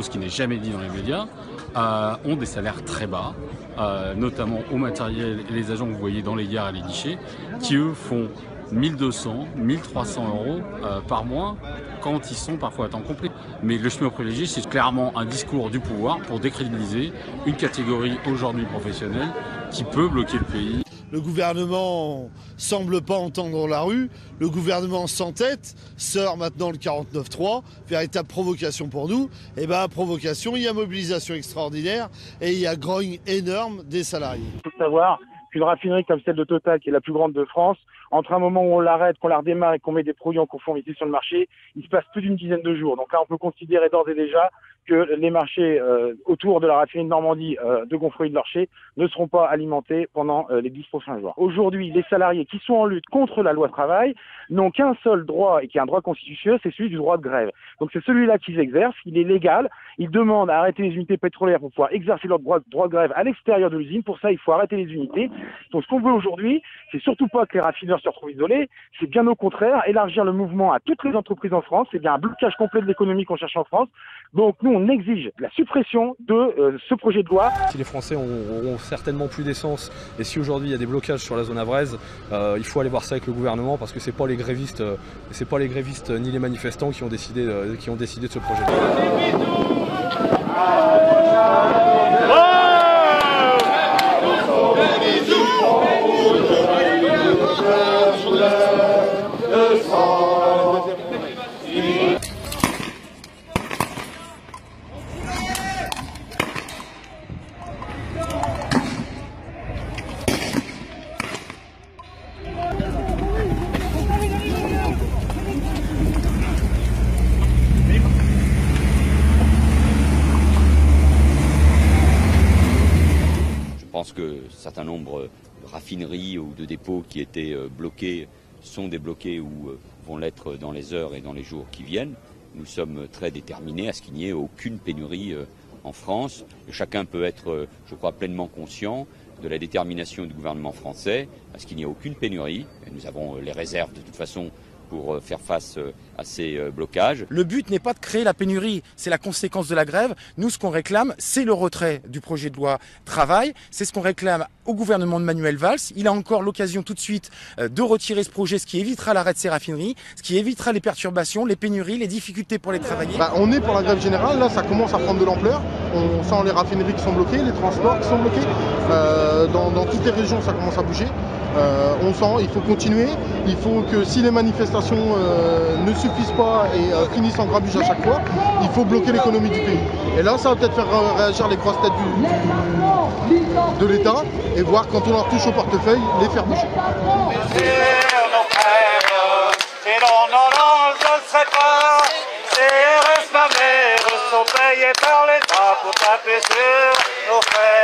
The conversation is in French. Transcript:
ce qui n'est jamais dit dans les médias, ont des salaires très bas, notamment au matériel et les agents que vous voyez dans les gares et les guichets, qui eux font 1200, 1300 euros par mois quand ils sont parfois à temps complet. Mais le chemin privilégié, c'est clairement un discours du pouvoir pour décrédibiliser une catégorie aujourd'hui professionnelle qui peut bloquer le pays. Le gouvernement semble pas entendre la rue, le gouvernement s'entête, sort maintenant le 49.3, véritable provocation pour nous. Et bien, provocation, il y a mobilisation extraordinaire et il y a grogne énorme des salariés. Il faut savoir qu'une raffinerie comme celle de Total, qui est la plus grande de France, entre un moment où on l'arrête, qu'on la redémarre et qu'on met des produits en conformité sur le marché, il se passe plus d'une dizaine de jours. Donc là, on peut considérer d'ores et déjà que les marchés autour de la raffinerie de Normandie de Gonfreuil-de-Lorcher ne seront pas alimentés pendant les 10 prochains jours. Aujourd'hui, les salariés qui sont en lutte contre la loi travail n'ont qu'un seul droit et qui est un droit constitutionnel, c'est celui du droit de grève. Donc c'est celui-là qu'ils exercent, il est légal, ils demandent à arrêter les unités pétrolières pour pouvoir exercer leur droit de grève à l'extérieur de l'usine. Pour ça, il faut arrêter les unités. Donc ce qu'on veut aujourd'hui, c'est surtout pas que les raffineurs se retrouvent isolés, c'est bien au contraire élargir le mouvement à toutes les entreprises en France. C'est bien un blocage complet de l'économie qu'on cherche en France. Donc nous, on exige la suppression de ce projet de loi. Si les Français auront certainement plus d'essence et si aujourd'hui il y a des blocages sur la zone avraise, il faut aller voir ça avec le gouvernement parce que c'est pas les grévistes ni les manifestants qui ont décidé de ce projet de loi. Je pense que un certain nombre de raffineries ou de dépôts qui étaient bloqués sont débloqués ou vont l'être dans les heures et dans les jours qui viennent. Nous sommes très déterminés à ce qu'il n'y ait aucune pénurie en France. Chacun peut être, je crois, pleinement conscient de la détermination du gouvernement français à ce qu'il n'y ait aucune pénurie. Et nous avons les réserves de toute façon pour faire face à ces blocages. Le but n'est pas de créer la pénurie, c'est la conséquence de la grève. Nous, ce qu'on réclame, c'est le retrait du projet de loi travail. C'est ce qu'on réclame au gouvernement de Manuel Valls. Il a encore l'occasion tout de suite de retirer ce projet, ce qui évitera l'arrêt de ces raffineries, ce qui évitera les perturbations, les pénuries, les difficultés pour les travailleurs. On est pour la grève générale, là ça commence à prendre de l'ampleur. On sent les raffineries qui sont bloquées, les transports qui sont bloqués. Dans toutes les régions, ça commence à bouger. On sent, il faut continuer. Il faut que si les manifestations ne suffisent pas et finissent en grabuge à chaque fois, il faut bloquer l'économie du pays. Et là, ça va peut-être faire réagir les grosses têtes de l'État et voir quand on leur touche au portefeuille, les faire bouger. Et l'honorance ne serait pas, CRS ma mère sont payés par l'État pour taper sur nos frères.